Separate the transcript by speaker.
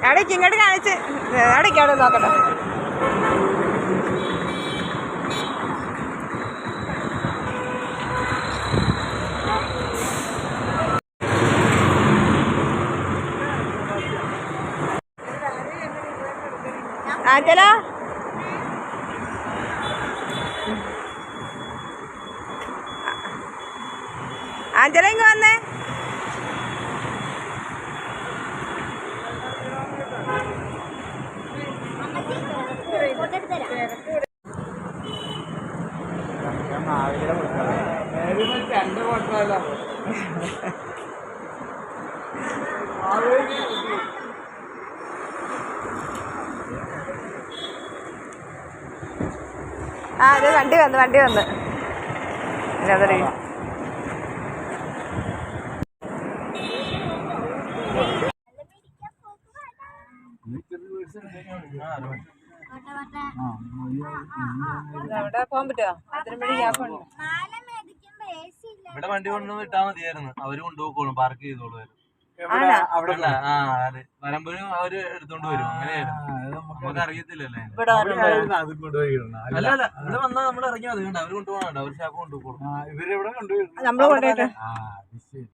Speaker 1: ഇടയ്ക്ക് ഇങ്ങോട്ട് കാണിച്ച് ഇടയ്ക്ക് അവിടെ നോക്കട്ടെ. ആഞ്ചല ആഞ്ചല ഇങ്ങ് വന്നേ. ആ അത് വണ്ടി വന്ന് അതൊരു അവിടെ പോകാൻ പറ്റുമോ?
Speaker 2: ഇവിടെ വണ്ടി കൊണ്ടുവന്ന് ഇട്ടാ മതിയായിരുന്നു. അവര് കൊണ്ടുപോയിക്കോളും, പാർക്ക് ചെയ്തോളൂ. വരുമ്പോഴും അവര് എടുത്തോണ്ട് വരും. അങ്ങനെയായിരുന്നു, നമുക്ക് അറിയത്തില്ലല്ലേ. അല്ല ഇവിടെ വന്നാൽ നമ്മൾ ഇറങ്ങിയാൽ മതി. അവര് കൊണ്ടുപോകണ്ട, അവര് ഷാപ്പ് കൊണ്ടുപോകും.
Speaker 1: നമ്മള് കൊണ്ടുപോയിട്ട്